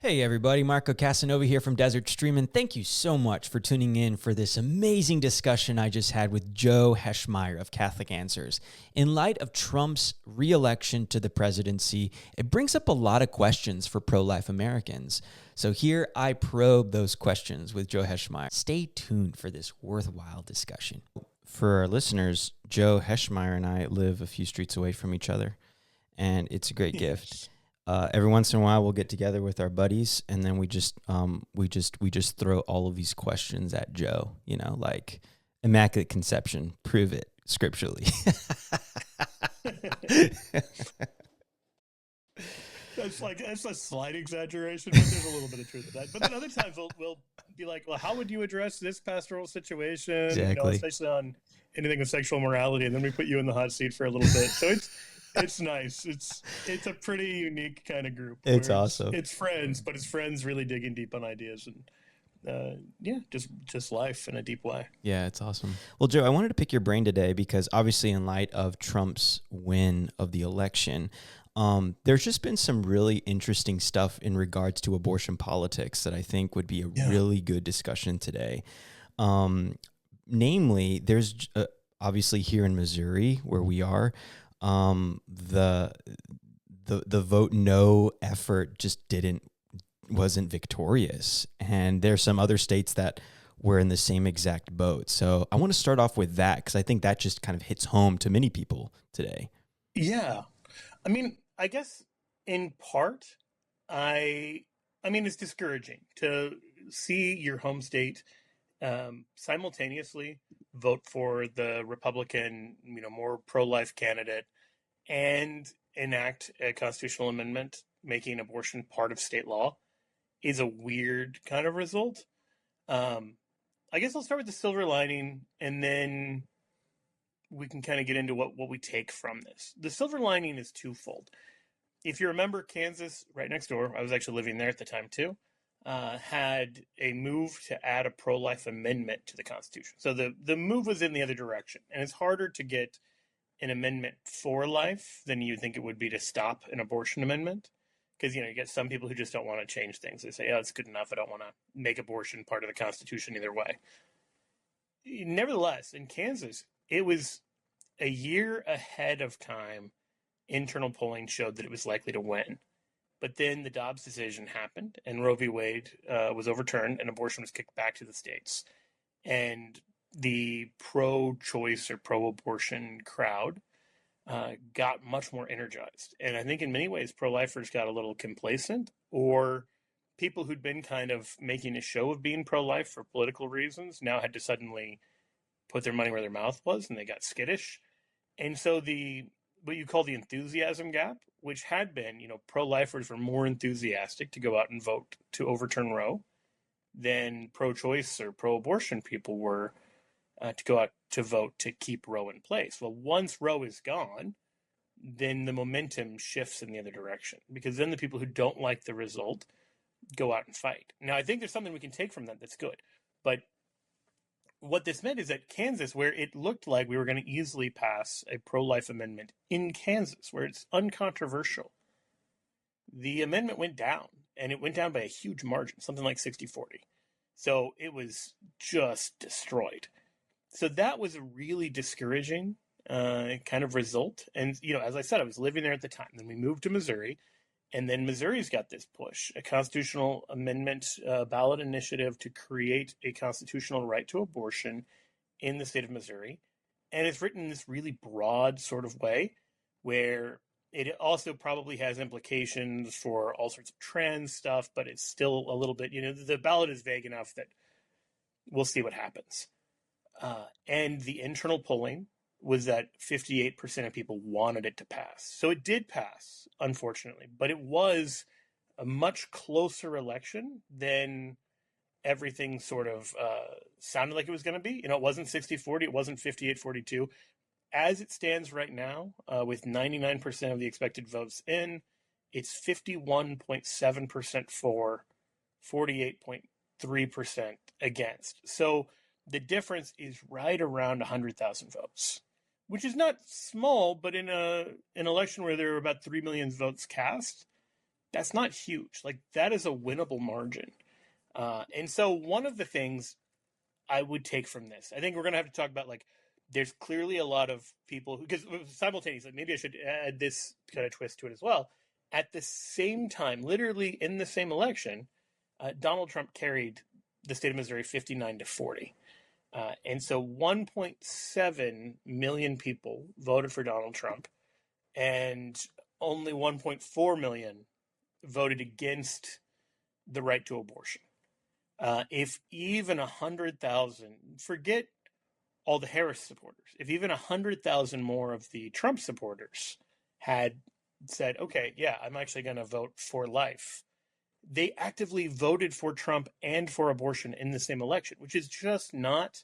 Hey everybody, Marco Casanova here from Desert Stream, and thank you so much for tuning in for this amazing discussion I just had with Joe Heschmeyer of Catholic Answers. In light of Trump's re-election to the presidency, it brings up a lot of questions for pro-life Americans. So here I probe those questions with Joe Heschmeyer. Stay tuned for this worthwhile discussion. For our listeners, Joe Heschmeyer and I live a few streets away from each other, and it's a great gift. Every once in a while, we'll get together with our buddies, and then we just throw all of these questions at Joe. You know, like Immaculate Conception, prove it scripturally. That's a slight exaggeration, but there's a little bit of truth to that. But then other times we'll be like, well, how would you address this pastoral situation? Exactly. You know, especially on anything with sexual morality, and then we put you in the hot seat for a little bit. So it's nice. It's a pretty unique kind of group. It's awesome. It's friends, but it's friends really digging deep on ideas and just life in a deep way. Yeah, it's awesome. Well, Joe, I wanted to pick your brain today because obviously in light of Trump's win of the election, there's just been some really interesting stuff in regards to abortion politics that I think would be a really good discussion today. Namely, there's obviously here in Missouri where we are, the vote no effort just wasn't victorious. And there's some other states that were in the same exact boat. So I want to start off with that because I think that just kind of hits home to many people today. Yeah. I mean, I guess in part, I mean, it's discouraging to see your home state simultaneously vote for the Republican, more pro-life candidate and enact a constitutional amendment making abortion part of state law is a weird kind of result. I guess I'll start with the silver lining, and then we can kind of get into what we take from this. The silver lining is twofold. If you remember, Kansas, right next door, I was actually living there at the time too, had a move to add a pro-life amendment to the Constitution. So the move was in the other direction, and it's harder to get an amendment for life than you think it would be to stop an abortion amendment. Because, you get some people who just don't want to change things. They say, oh, it's good enough. I don't want to make abortion part of the Constitution either way. Nevertheless, in Kansas, it was a year ahead of time. Internal polling showed that it was likely to win. But then the Dobbs decision happened, and Roe v. Wade was overturned, and abortion was kicked back to the states. And the pro-choice or pro-abortion crowd got much more energized. And I think in many ways, pro-lifers got a little complacent, or people who'd been kind of making a show of being pro-life for political reasons now had to suddenly put their money where their mouth was, and they got skittish. And so what you call the enthusiasm gap, which had been, pro-lifers were more enthusiastic to go out and vote to overturn Roe than pro-choice or pro-abortion people were to go out to vote to keep Roe in place. Well, once Roe is gone, then the momentum shifts in the other direction, because then the people who don't like the result go out and fight. Now, I think there's something we can take from that that's good. But what this meant is that Kansas, where it looked like we were going to easily pass a pro-life amendment in Kansas, where it's uncontroversial, the amendment went down, and it went down by a huge margin, something like 60-40. So it was just destroyed. So that was a really discouraging kind of result. And, as I said, I was living there at the time. Then we moved to Missouri, and then Missouri's got this push, a constitutional amendment ballot initiative to create a constitutional right to abortion in the state of Missouri. And it's written in this really broad sort of way where it also probably has implications for all sorts of trans stuff, but it's still a little bit, the ballot is vague enough that we'll see what happens. And the internal polling was that 58% of people wanted it to pass. So it did pass, unfortunately, but it was a much closer election than everything sort of sounded like it was going to be. It wasn't 60-40, it wasn't 58-42. As it stands right now, with 99% of the expected votes in, it's 51.7% for, 48.3% against. So the difference is right around 100,000 votes, which is not small, but in an election where there are about 3 million votes cast, That's not huge. Like, that is a winnable margin. And so one of the things I would take from this, I think we're going to have to talk about, like, there's clearly a lot of people who, because simultaneously, maybe I should add this kind of twist to it as well. At the same time, literally in the same election, Donald Trump carried the state of Missouri 59-40. And so 1.7 million people voted for Donald Trump, and only 1.4 million voted against the right to abortion. If even 100,000, forget all the Harris supporters, if even 100,000 more of the Trump supporters had said, okay, yeah, I'm actually going to vote for life, they actively voted for Trump and for abortion in the same election, which is just not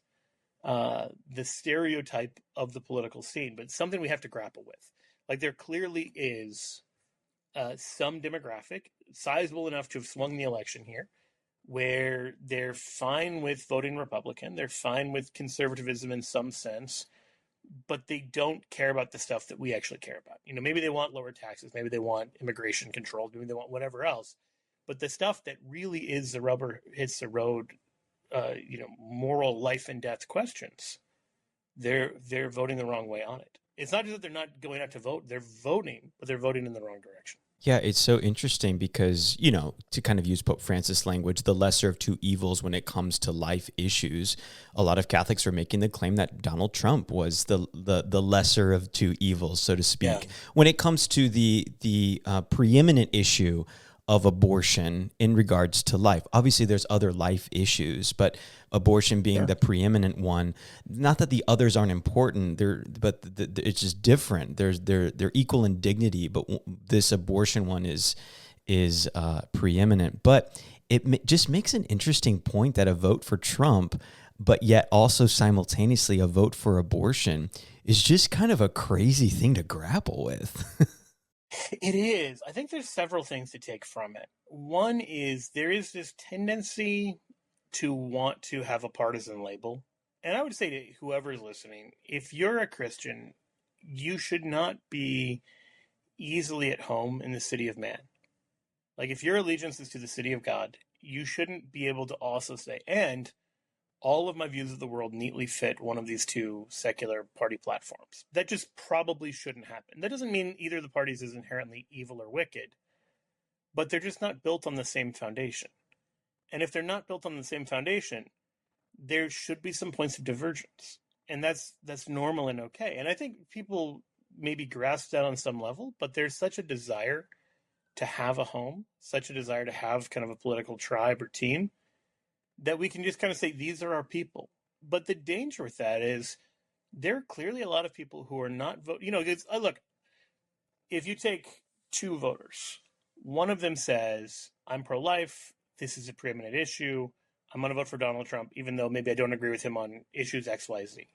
the stereotype of the political scene, but something we have to grapple with. Like, there clearly is some demographic sizable enough to have swung the election here, where they're fine with voting Republican, they're fine with conservatism in some sense, but they don't care about the stuff that we actually care about. You know, maybe they want lower taxes, maybe they want immigration control, maybe they want whatever else, but the stuff that really is the rubber hits the road, moral life and death questions, they're voting the wrong way on it. It's not just that they're not going out to vote; they're voting, but they're voting in the wrong direction. Yeah, it's so interesting because, to kind of use Pope Francis language, the lesser of two evils when it comes to life issues, a lot of Catholics are making the claim that Donald Trump was the lesser of two evils, so to Yeah. speak. When it comes to the preeminent issue of abortion in regards to life. Obviously, there's other life issues, but abortion being Sure. the preeminent one. Not that the others aren't important, it's just different. They're equal in dignity, but this abortion one is preeminent. But it just makes an interesting point that a vote for Trump, but yet also simultaneously a vote for abortion, is just kind of a crazy thing to grapple with. It is. I think there's several things to take from it. One is there is this tendency to want to have a partisan label. And I would say to whoever is listening, if you're a Christian, you should not be easily at home in the city of man. Like, if your allegiance is to the city of God, you shouldn't be able to also say, and all of my views of the world neatly fit one of these two secular party platforms. That just probably shouldn't happen. That doesn't mean either of the parties is inherently evil or wicked, but they're just not built on the same foundation. And if they're not built on the same foundation, there should be some points of divergence. And that's normal and okay. And I think people maybe grasp that on some level, but there's such a desire to have a home, such a desire to have kind of a political tribe or team, that we can just kind of say, these are our people. But the danger with that is there are clearly a lot of people who are not voting. Look, if you take two voters, one of them says, I'm pro life, this is a preeminent issue, I'm going to vote for Donald Trump, even though maybe I don't agree with him on issues XYZ.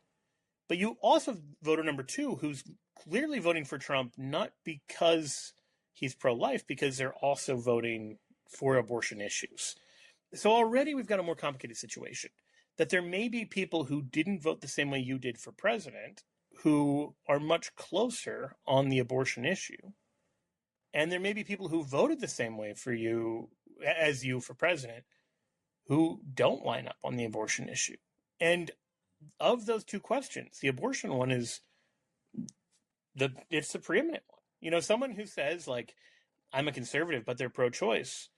But you also have voter number two, who's clearly voting for Trump, not because he's pro life, because they're also voting for abortion issues. So already we've got a more complicated situation, that there may be people who didn't vote the same way you did for president who are much closer on the abortion issue. And there may be people who voted the same way for you as you for president who don't line up on the abortion issue. And of those two questions, the abortion one is it's the preeminent one. Someone who says, like, I'm a conservative, but they're pro-choice,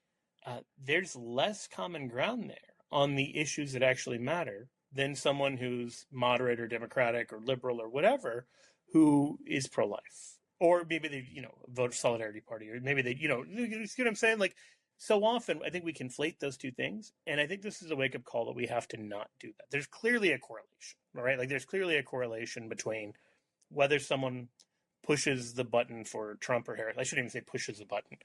there's less common ground there on the issues that actually matter than someone who's moderate or democratic or liberal or whatever, who is pro-life. Or maybe they, vote Solidarity Party, or maybe they, you see what I'm saying? Like, so often I think we conflate those two things, and I think this is a wake-up call that we have to not do that. There's clearly a correlation, all right? Like, there's clearly a correlation between whether someone pushes the button for Trump or Harris. I shouldn't even say pushes the button.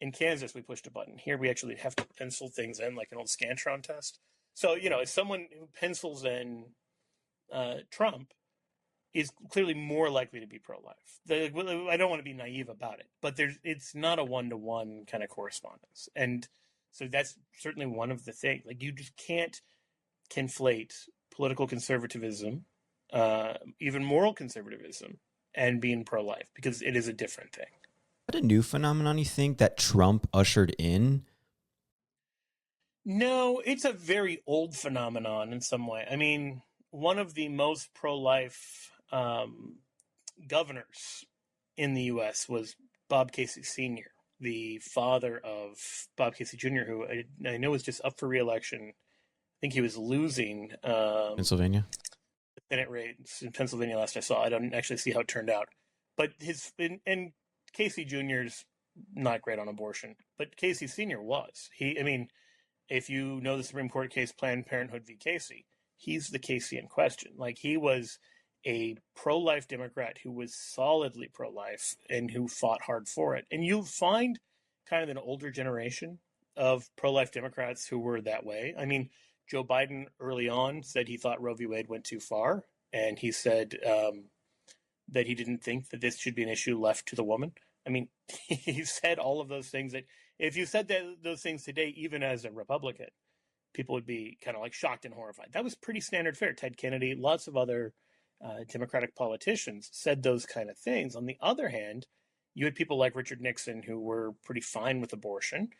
In Kansas, we pushed a button. Here, we actually have to pencil things in like an old Scantron test. So, as someone who pencils in Trump is clearly more likely to be pro-life. I don't want to be naive about it, but it's not a one-to-one kind of correspondence. And so that's certainly one of the things. Like, you just can't conflate political conservatism, even moral conservatism, and being pro-life, because it is a different thing. A new phenomenon you think that Trump ushered in? No, it's a very old phenomenon in some way. I mean, one of the most pro-life governors in the U.S. was Bob Casey Sr., the father of Bob Casey Jr., who I know was just up for re-election. I think he was losing Pennsylvania? the Senate race in Pennsylvania last I saw. I don't actually see how it turned out, but and Casey Jr.'s not great on abortion, but Casey Sr. was. I mean, if you know the Supreme Court case Planned Parenthood v. Casey, he's the Casey in question. Like, he was a pro-life Democrat who was solidly pro-life and who fought hard for it. And you'll find kind of an older generation of pro-life Democrats who were that way. I mean, Joe Biden early on said he thought Roe v. Wade went too far, and he said that he didn't think that this should be an issue left to the woman. I mean, he said all of those things that if you said those things today, even as a Republican, people would be kind of like shocked and horrified. That was pretty standard fare. Ted Kennedy, lots of other Democratic politicians said those kind of things. On the other hand, you had people like Richard Nixon who were pretty fine with abortion.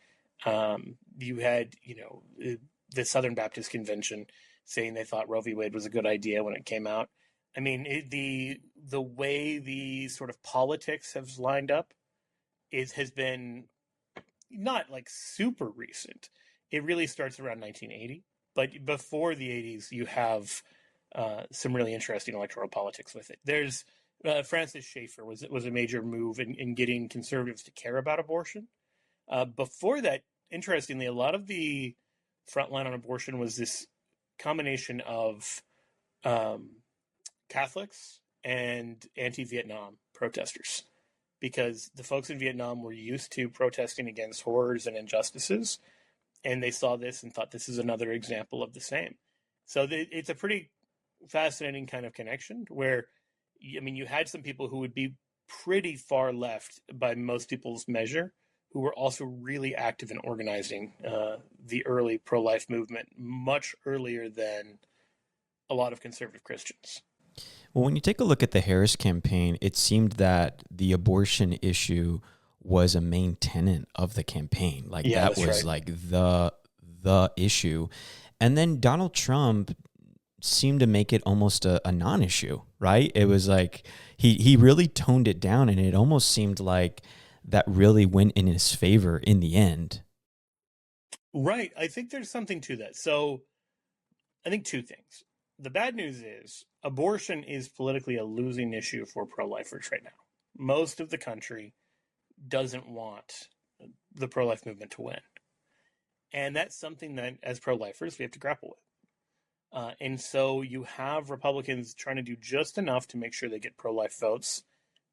You had, the Southern Baptist Convention saying they thought Roe v. Wade was a good idea when it came out. I mean, the way the sort of politics have lined up has been not like super recent. It really starts around 1980, but before the 80s, you have some really interesting electoral politics with it. There's Francis Schaeffer was a major move in getting conservatives to care about abortion. Before that, interestingly, a lot of the front line on abortion was this combination of Catholics and anti-Vietnam protesters, because the folks in Vietnam were used to protesting against horrors and injustices, and they saw this and thought this is another example of the same. So it's a pretty fascinating kind of connection where, I mean, you had some people who would be pretty far left by most people's measure, who were also really active in organizing the early pro-life movement much earlier than a lot of conservative Christians. Well, when you take a look at the Harris campaign, it seemed that the abortion issue was a main tenet of the campaign. Like, Yeah, that that's was right. like the issue. And then Donald Trump seemed to make it almost a non-issue, right? It was like he really toned it down, and it almost seemed like that really went in his favor in the end. Right. I think there's something to that. So I think two things. The bad news is abortion is politically a losing issue for pro-lifers right now. Most of the country doesn't want the pro-life movement to win. And that's something that, as pro-lifers, we have to grapple with. And so you have Republicans trying to do just enough to make sure they get pro-life votes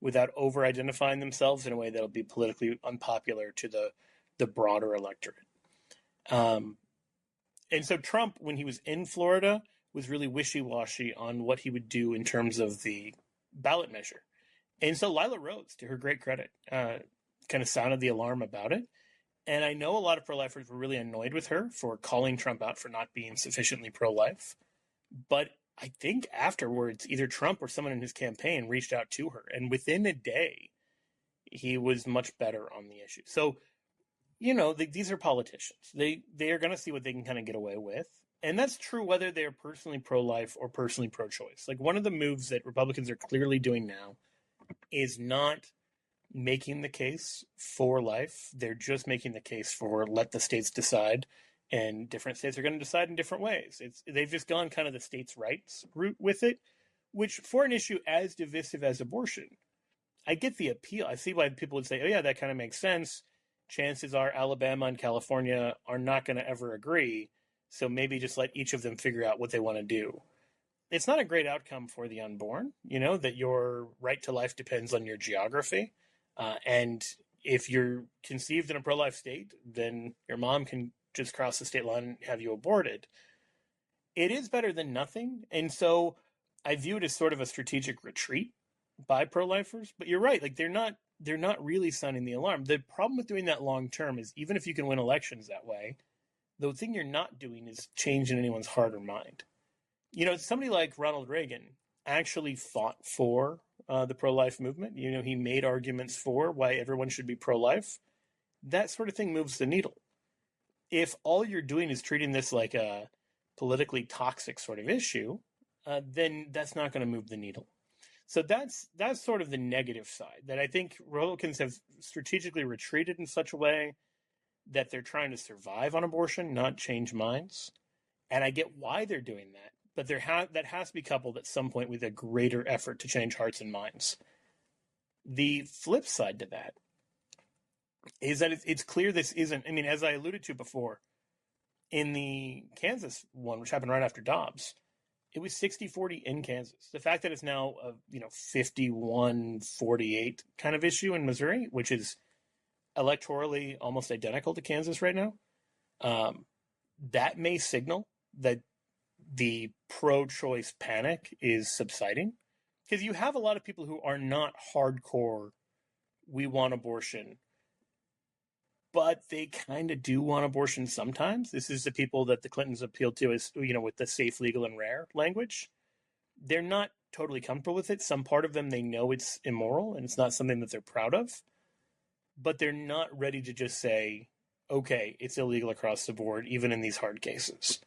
without over-identifying themselves in a way that'll be politically unpopular to the broader electorate. Um, and so Trump, when he was in Florida, was really wishy-washy on what he would do in terms of the ballot measure. And so Lila Rhodes, to her great credit, kind of sounded the alarm about it. And I know a lot of pro-lifers were really annoyed with her for calling Trump out for not being sufficiently pro-life. But I think afterwards, either Trump or someone in his campaign reached out to her. And within a day, he was much better on the issue. So, these are politicians. They are going to see what they can kind of get away with. And that's true whether they're personally pro-life or personally pro-choice. Like, one of the moves that Republicans are clearly doing now is not making the case for life. They're just making the case for let the states decide, and different states are going to decide in different ways. They've just gone kind of the states' rights route with it, which for an issue as divisive as abortion, I get the appeal. I see why people would say, oh yeah, that kind of makes sense. Chances are Alabama and California are not going to ever agree, so maybe just let each of them figure out what they want to do. It's not a great outcome for the unborn, that your right to life depends on your geography. And if you're conceived in a pro-life state, then your mom can just cross the state line and have you aborted. It is better than nothing. And so I view it as sort of a strategic retreat by pro-lifers. But you're right, like they're not really sounding the alarm. The problem with doing that long term is even if you can win elections that way, the thing you're not doing is changing anyone's heart or mind. Somebody like Ronald Reagan actually fought for the pro-life movement. He made arguments for why everyone should be pro-life. That sort of thing moves the needle. If all you're doing is treating this like a politically toxic sort of issue, then that's not going to move the needle. So that's sort of the negative side, that I think Republicans have strategically retreated in such a way that they're trying to survive on abortion, not change minds. And I get why they're doing that, but that has to be coupled at some point with a greater effort to change hearts and minds. The flip side to that is that it's clear this isn't, I mean, as I alluded to before, in the Kansas one, which happened right after Dobbs, it was 60-40 in Kansas. The fact that it's now a 51-48 kind of issue in Missouri, which is electorally almost identical to Kansas right now, that may signal that the pro-choice panic is subsiding, because you have a lot of people who are not hardcore, we want abortion, but they kind of do want abortion sometimes. This is the people that the Clintons appealed to, as with the safe, legal, and rare language. They're not totally comfortable with it. Some part of them, they know it's immoral and it's not something that they're proud of, but they're not ready to just say, okay, it's illegal across the board, even in these hard cases.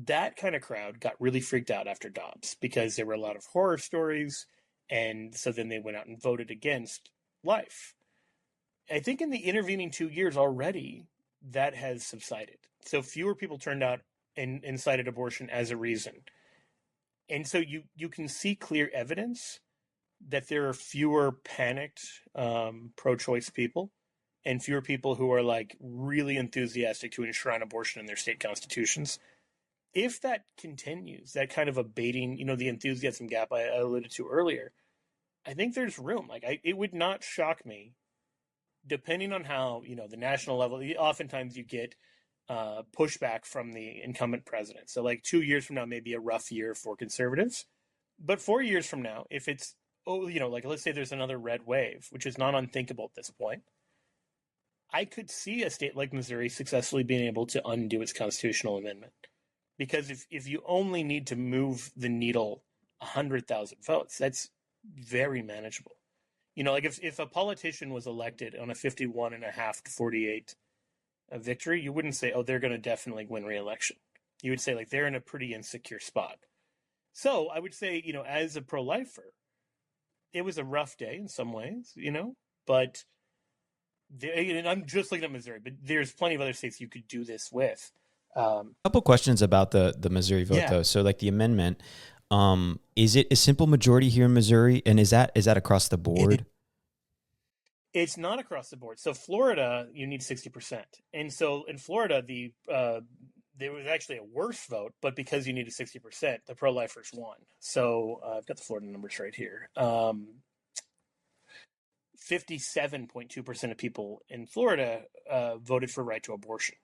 That kind of crowd got really freaked out after Dobbs because there were a lot of horror stories, and so then they went out and voted against life. I think in the intervening 2 years already, that has subsided. So fewer people turned out and cited abortion as a reason. And so you can see clear evidence that there are fewer panicked pro-choice people and fewer people who are like really enthusiastic to enshrine abortion in their state constitutions. If that continues, that kind of abating, the enthusiasm gap I alluded to earlier, I think there's room. It would not shock me, depending on how, the national level, oftentimes you get pushback from the incumbent president. So 2 years from now may be a rough year for conservatives. But 4 years from now, if it's, let's say there's another red wave, which is not unthinkable at this point, I could see a state like Missouri successfully being able to undo its constitutional amendment. Because if you only need to move the needle 100,000 votes, that's very manageable. If a politician was elected on a 51.5-48 victory, you wouldn't say, oh, they're going to definitely win re-election. You would say, they're in a pretty insecure spot. So I would say, as a pro-lifer, it was a rough day in some ways, but and I'm just looking at Missouri, but there's plenty of other states you could do this with. A couple questions about the Missouri vote, though. So, the amendment, is it a simple majority here in Missouri, and is that across the board? It's not across the board. So, Florida, you need 60%, and so in Florida, there was actually a worse vote, but because you needed 60%, the pro-lifers won. So, I've got the Florida numbers right here. 57.2% of people in Florida voted for right to abortion.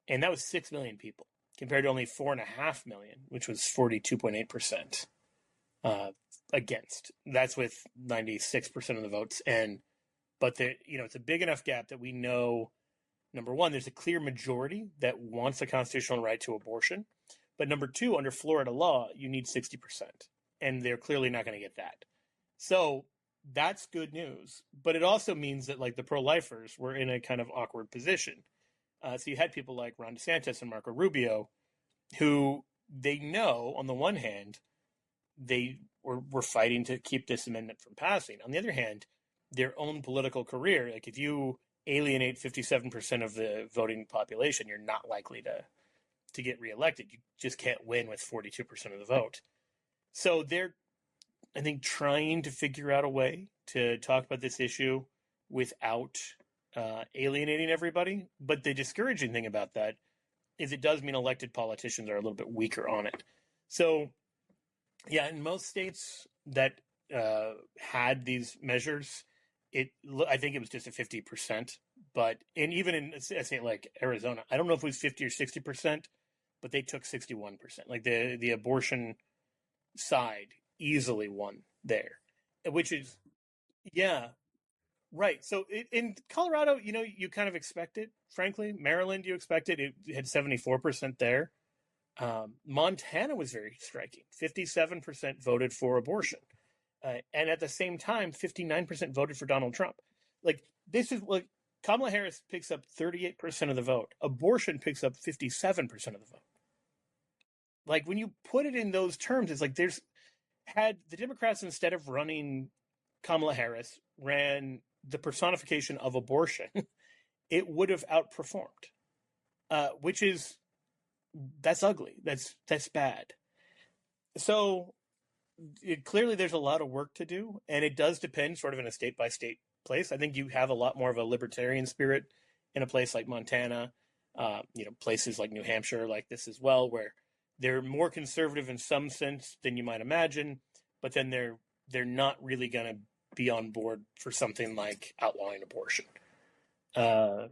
And that was 6 million people compared to only 4.5 million, which was 42.8% against. That's with 96% of the votes. But it's a big enough gap that we know, number one, there's a clear majority that wants a constitutional right to abortion. But number two, under Florida law, you need 60%. And they're clearly not going to get that. So that's good news. But it also means that the pro-lifers were in a kind of awkward position. So you had people like Ron DeSantis and Marco Rubio, who they know, on the one hand, they were fighting to keep this amendment from passing. On the other hand, their own political career, if you alienate 57% of the voting population, you're not likely to get reelected. You just can't win with 42% of the vote. So they're, I think, trying to figure out a way to talk about this issue without alienating everybody. But the discouraging thing about that is it does mean elected politicians are a little bit weaker on it. So, yeah, in most states that had these measures, I think it was just a 50%. And even in a state like Arizona, I don't know if it was 50 or 60%, but they took 61%. The abortion side easily won there, which is, yeah. Right. So in Colorado, you kind of expect it, frankly. Maryland, you expect it. It had 74% there. Montana was very striking. 57% voted for abortion. And at the same time, 59% voted for Donald Trump. Like, this is like Kamala Harris picks up 38% of the vote. Abortion picks up 57% of the vote. Like, when you put it in those terms, it's like had the Democrats, instead of running Kamala Harris, ran the personification of abortion, it would have outperformed. Which is that's ugly. That's bad. So clearly there's a lot of work to do, and it does depend sort of in a state by state place. I think you have a lot more of a libertarian spirit in a place like Montana, places like New Hampshire, like this as well, where they're more conservative in some sense than you might imagine, but then they're not really going to be on board for something like outlawing abortion. Uh,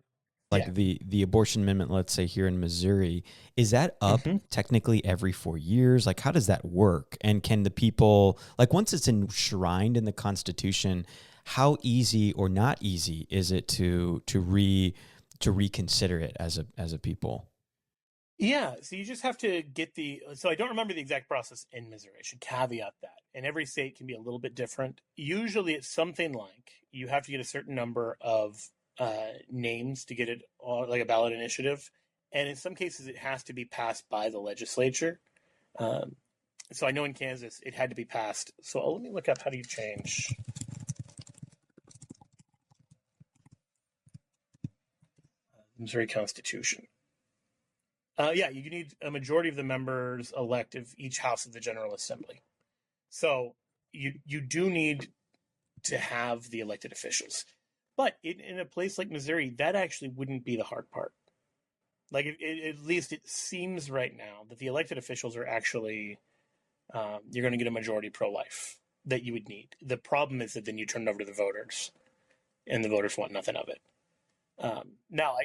yeah. Like the abortion amendment, let's say here in Missouri, is that up Mm-hmm. technically every 4 years? Like, how does that work? And can the people, like, once it's enshrined in the Constitution, how easy or not easy is it to reconsider it as a people? Yeah, so you just have to get the. So I don't remember the exact process in Missouri. I should caveat that. And every state can be a little bit different. Usually it's something like you have to get a certain number of names to get it on, like a ballot initiative. And in some cases, it has to be passed by the legislature. Um, so I know in Kansas, it had to be passed. So let me look up how do you change Missouri Constitution. Yeah, you need a majority of the members elect of each house of the General Assembly. So you do need to have the elected officials, but in a place like Missouri, that actually wouldn't be the hard part. Like at least it seems right now that the elected officials are actually you're going to get a majority pro-life that you would need. The problem is that then you turn it over to the voters, and the voters want nothing of it. Now,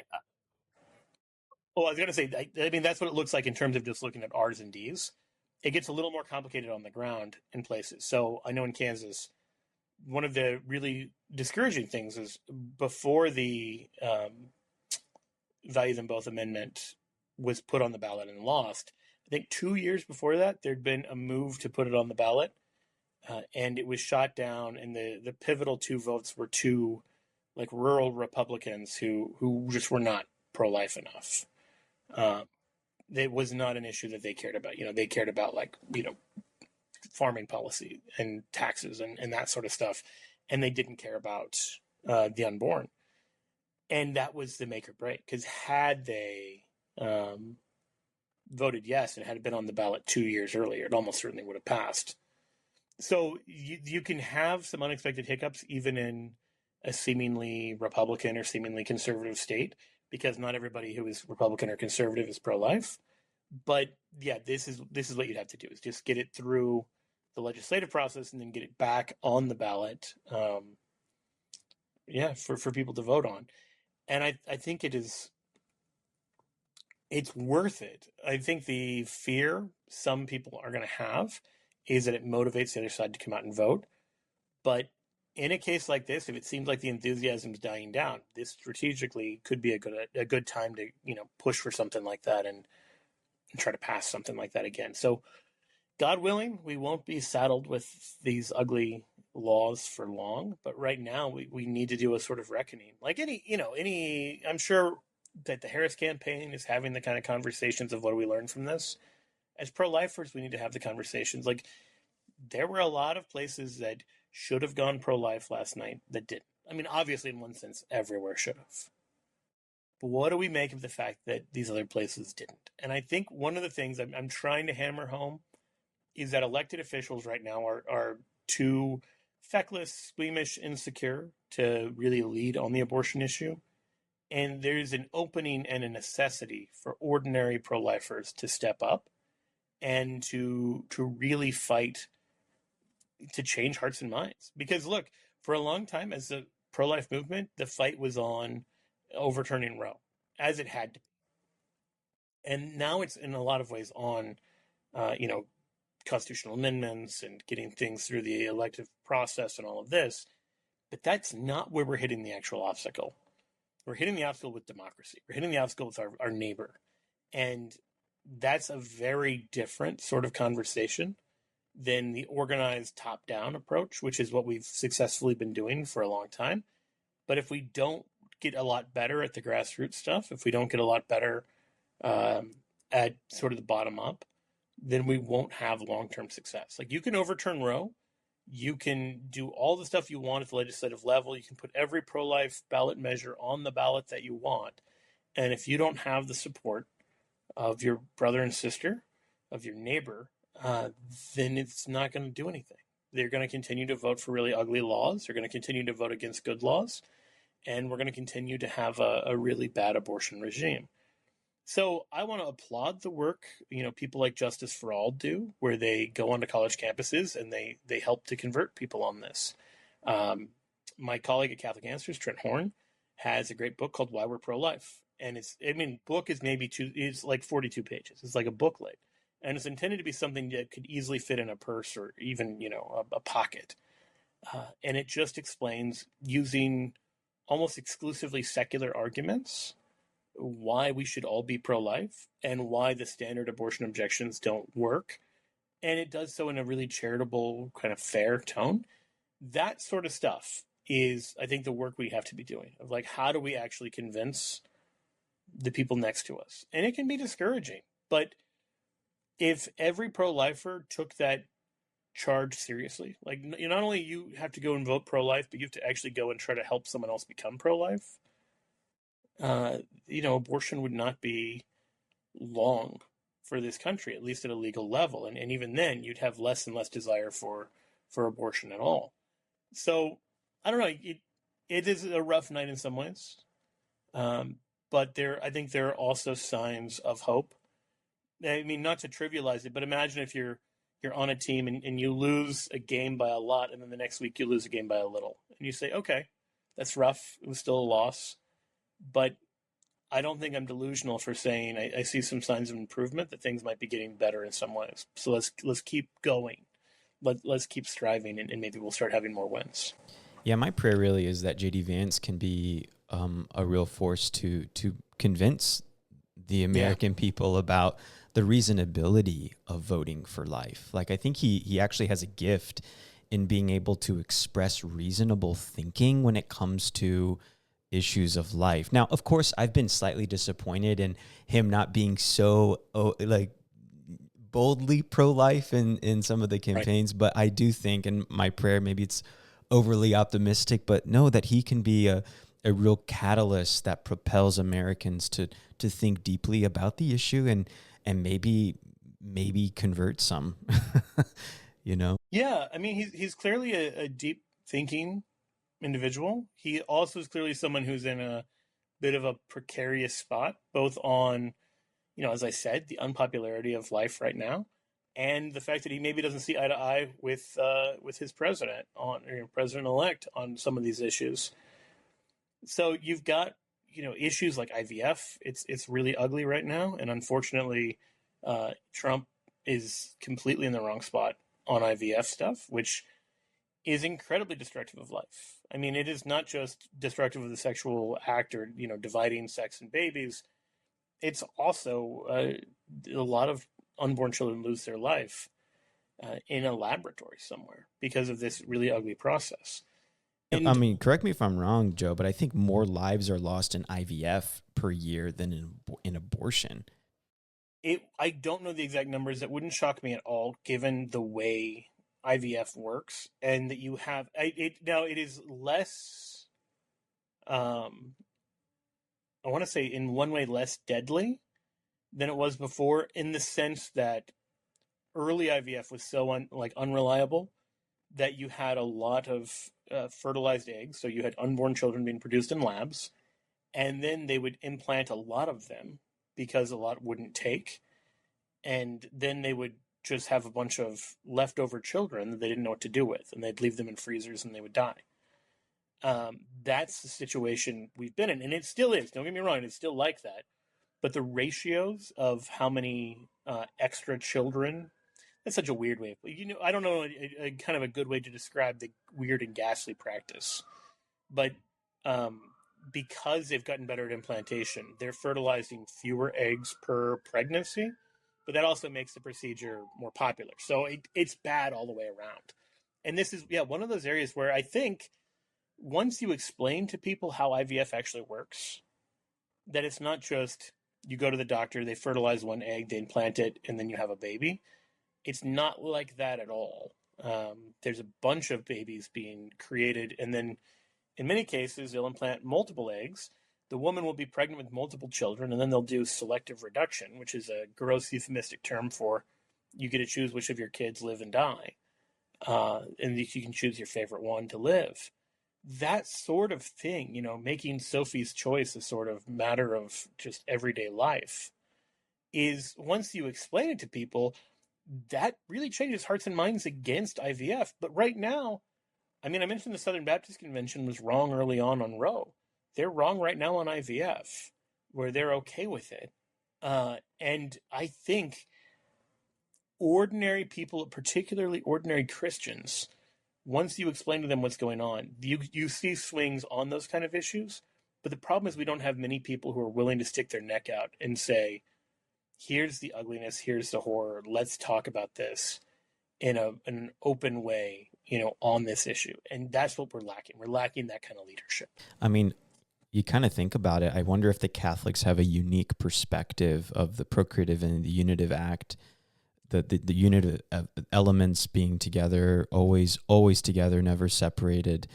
I was going to say, I mean, that's what it looks like in terms of just looking at R's and D's. It gets a little more complicated on the ground in places. So I know in Kansas, one of the really discouraging things is before the Value Them Both Amendment was put on the ballot and lost, I think 2 years before that, there'd been a move to put it on the ballot, and it was shot down. And the pivotal two votes were two like rural Republicans who just were not pro life enough. Um, it was not an issue that they cared about. They cared about like farming policy and taxes and that sort of stuff, and they didn't care about the unborn. And that was the make or break, because had they voted yes and had it been on the ballot 2 years earlier, it almost certainly would have passed. So you can have some unexpected hiccups even in a seemingly Republican or seemingly conservative state, because not everybody who is Republican or conservative is pro-life. But yeah, this is what you'd have to do, is just get it through the legislative process and then get it back on the ballot. For people to vote on. And I think it's worth it. I think the fear some people are going to have is that it motivates the other side to come out and vote. But in a case like this, if it seems like the enthusiasm is dying down, this strategically could be a good time to push for something like that and try to pass something like that again. So God willing, we won't be saddled with these ugly laws for long. But right now, we need to do a sort of reckoning. Like I'm sure that the Harris campaign is having the kind of conversations of what do we learn from this. As pro-lifers, we need to have the conversations. Like, there were a lot of places that should have gone pro-life last night that didn't. I mean, obviously, in one sense, everywhere should have. But what do we make of the fact that these other places didn't? And I think one of the things I'm trying to hammer home is that elected officials right now are too feckless, squeamish, insecure to really lead on the abortion issue. And there's an opening and a necessity for ordinary pro-lifers to step up and to really fight to change hearts and minds. Because look, for a long time as a pro-life movement, the fight was on overturning Roe, as it had to be. And now it's in a lot of ways on, constitutional amendments and getting things through the elective process and all of this. But that's not where we're hitting the actual obstacle. We're hitting the obstacle with democracy. We're hitting the obstacle with our neighbor. And that's a very different sort of conversation than the organized top-down approach, which is what we've successfully been doing for a long time. But if we don't get a lot better at the grassroots stuff, if we don't get a lot better um, at sort of the bottom up, then we won't have long-term success. Like, you can overturn Roe, you can do all the stuff you want at the legislative level, you can put every pro-life ballot measure on the ballot that you want, and if you don't have the support of your brother and sister, of your neighbor, uh, then it's not going to do anything. They're going to continue to vote for really ugly laws. They're going to continue to vote against good laws, and we're going to continue to have a really bad abortion regime. So I want to applaud the work, people like Justice for All do, where they go onto college campuses and they help to convert people on this. Um, my colleague at Catholic Answers, Trent Horn, has a great book called Why We're Pro-Life, and book is it's like 42 pages. It's like a booklet, and it's intended to be something that could easily fit in a purse or even a pocket. And it just explains, using almost exclusively secular arguments, why we should all be pro-life and why the standard abortion objections don't work. And it does so in a really charitable, kind of fair tone. That sort of stuff is, I think, the work we have to be doing, of like, how do we actually convince the people next to us? And it can be discouraging, but if every pro-lifer took that charge seriously, like, not only you have to go and vote pro-life, but you have to actually go and try to help someone else become pro-life, uh, abortion would not be long for this country, at least at a legal level. And even then, you'd have less and less desire for abortion at all. So I don't know. It is a rough night in some ways, but I think there are also signs of hope. I mean, not to trivialize it, but imagine if you're on a team and you lose a game by a lot, and then the next week you lose a game by a little, and you say, okay, that's rough. It was still a loss, but I don't think I'm delusional for saying I see some signs of improvement, that things might be getting better in some ways. So let's keep going. Let's keep striving, and maybe we'll start having more wins. Yeah, my prayer really is that JD Vance can be a real force to convince the American people about the reasonability of voting for life. Like, I think he actually has a gift in being able to express reasonable thinking when it comes to issues of life. Now, of course, I've been slightly disappointed in him not being so boldly pro-life in some of the campaigns, right. But I do think, and my prayer, maybe it's overly optimistic, but know that he can be a real catalyst that propels Americans to think deeply about the issue and maybe convert some, Yeah, I mean, he's clearly a deep thinking individual. He also is clearly someone who's in a bit of a precarious spot, both on, as I said, the unpopularity of life right now, and the fact that he maybe doesn't see eye to eye with his president president elect on some of these issues. So you've got issues like IVF. It's really ugly right now, and unfortunately, Trump is completely in the wrong spot on IVF stuff, which is incredibly destructive of life. I mean, it is not just destructive of the sexual act or dividing sex and babies. It's also a lot of unborn children lose their life in a laboratory somewhere because of this really ugly process. I mean, correct me if I'm wrong, Joe, but I think more lives are lost in IVF per year than in abortion. I don't know the exact numbers. That wouldn't shock me at all, given the way IVF works, and that you have now. It is less. I want to say, in one way, less deadly than it was before, in the sense that early IVF was so unreliable that you had a lot of fertilized eggs. So you had unborn children being produced in labs, and then they would implant a lot of them because a lot wouldn't take, and then they would just have a bunch of leftover children that they didn't know what to do with, and they'd leave them in freezers and they would die. That's the situation we've been in, and it still is. Don't get me wrong; it's still like that. But the ratios of how many extra children—that's such a weird way. I don't know a kind of a good way to describe the weird and ghastly practice. But because they've gotten better at implantation, they're fertilizing fewer eggs per pregnancy, but that also makes the procedure more popular. So it's bad all the way around. And this is, yeah, one of those areas where I think once you explain to people how IVF actually works, that it's not just you go to the doctor, they fertilize one egg, they implant it, and then you have a baby. It's not like that at all. There's a bunch of babies being created, and then in many cases, they'll implant multiple eggs. The woman will be pregnant with multiple children, and then they'll do selective reduction, which is a gross euphemistic term for you get to choose which of your kids live and die. And you can choose your favorite one to live. That sort of thing, making Sophie's choice a sort of matter of just everyday life, is once you explain it to people, that really changes hearts and minds against IVF. But right now, I mean, I mentioned the Southern Baptist Convention was wrong early on Roe. They're wrong right now on IVF, where they're okay with it. And I think ordinary people, particularly ordinary Christians, once you explain to them what's going on, you see swings on those kind of issues. But the problem is we don't have many people who are willing to stick their neck out and say, here's the ugliness, here's the horror, let's talk about this in an open way, on this issue. And that's what we're lacking. We're lacking that kind of leadership. I mean, you kind of think about it. I wonder if the Catholics have a unique perspective of the procreative and the unitive act, the unit of elements being together, always together, never separated.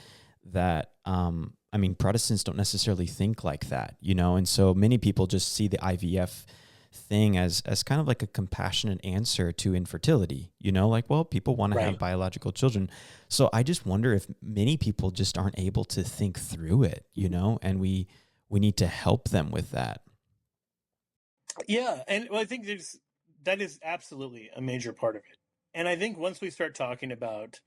That I mean, Protestants don't necessarily think like that, and so many people just see the IVF thing as kind of like a compassionate answer to infertility, like, well, people want to have biological children. So I just wonder if many people just aren't able to think through it, and we need to help them with that. Yeah. And I think that is absolutely a major part of it. And I think once we start talking about,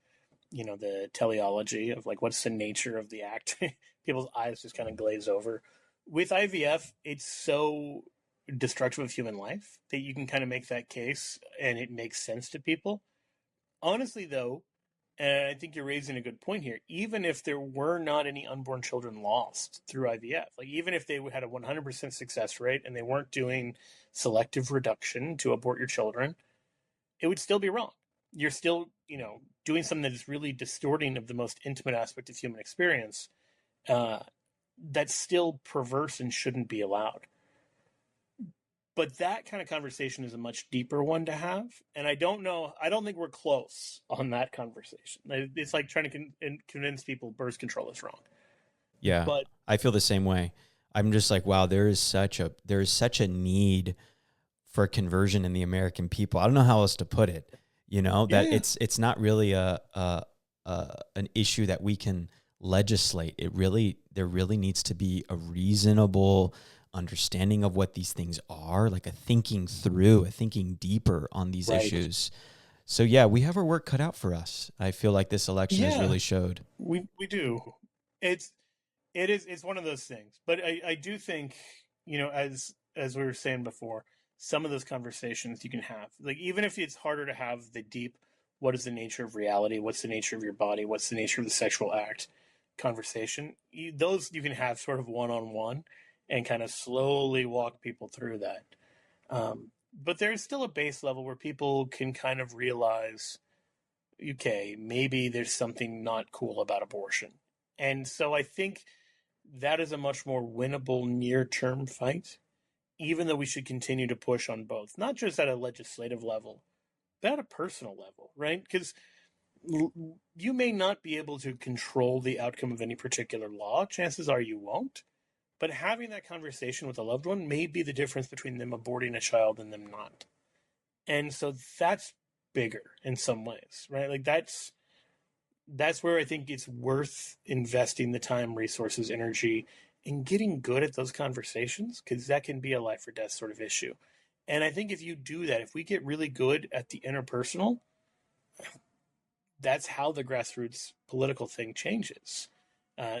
the teleology of like, what's the nature of the act, people's eyes just kind of glaze over. With IVF, it's so destructive of human life that you can kind of make that case and it makes sense to people. Honestly, though, and I think you're raising a good point here, even if there were not any unborn children lost through IVF, like even if they had a 100% success rate and they weren't doing selective reduction to abort your children, it would still be wrong. You're still, doing something that is really distorting of the most intimate aspect of human experience. That's still perverse and shouldn't be allowed. But that kind of conversation is a much deeper one to have. And I don't think we're close on that conversation. It's like trying to convince people birth control is wrong. Yeah, but I feel the same way. I'm just like, wow, there is such a need for conversion in the American people. I don't know how else to put it, that it's not really an issue that we can legislate. There really needs to be a reasonable understanding of what these things are, like a thinking deeper on these issues. So yeah, we have our work cut out for us. I feel like this election has really showed. We do. It's one of those things. But I do think, as we were saying before, some of those conversations you can have, like, even if it's harder to have the deep, what is the nature of reality? What's the nature of your body? What's the nature of the sexual act conversation? Those you can have sort of one-on-one and kind of slowly walk people through that. But there's still a base level where people can kind of realize, okay, maybe there's something not cool about abortion. And so I think that is a much more winnable near-term fight, even though we should continue to push on both, not just at a legislative level, but at a personal level, right? Because you may not be able to control the outcome of any particular law. Chances are you won't. But having that conversation with a loved one may be the difference between them aborting a child and them not. And so that's bigger in some ways, right? Like that's where I think it's worth investing the time, resources, energy, and getting good at those conversations, because that can be a life or death sort of issue. And I think if you do that, if we get really good at the interpersonal, that's how the grassroots political thing changes.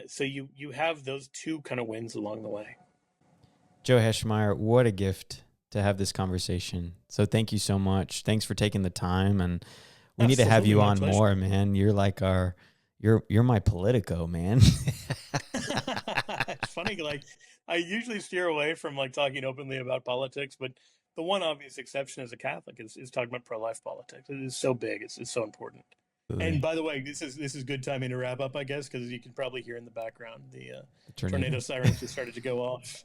So you have those two kind of wins along the way. Joe Heschmeyer, what a gift to have this conversation. So thank you so much. Thanks for taking the time, and we need to have you on more, man. You're like you're my Politico, man. It's funny, like I usually steer away from like talking openly about politics, but The one obvious exception as a Catholic is talking about pro-life politics. It is so big. It's so important. And by the way, this is good timing to wrap up, I guess, because you can probably hear in the background the tornado sirens just started to go off.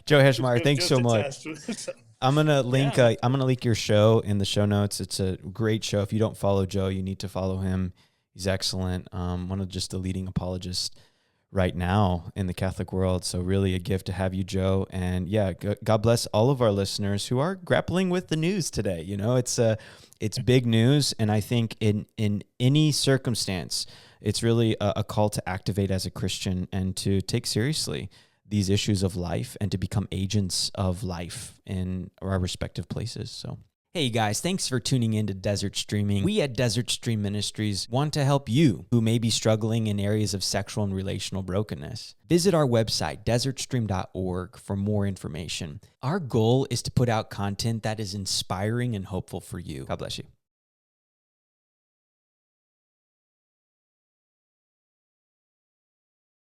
Joe Heschmeyer, thanks so much. So, I'm gonna link. I'm gonna link your show in the show notes. It's a great show. If you don't follow Joe, you need to follow him. He's excellent. One of just the leading apologists right now in the Catholic world. So really a gift to have you, Joe. And yeah, God bless all of our listeners who are grappling with the news today. You know, it's big news, and I think in any circumstance, it's really a call to activate as a Christian and to take seriously these issues of life and to become agents of life in our respective places. So, hey guys, thanks for tuning in to Desert Streaming. We at Desert Stream Ministries want to help you who may be struggling in areas of sexual and relational brokenness. Visit our website, desertstream.org, for more information. Our goal is to put out content that is inspiring and hopeful for you. God bless you.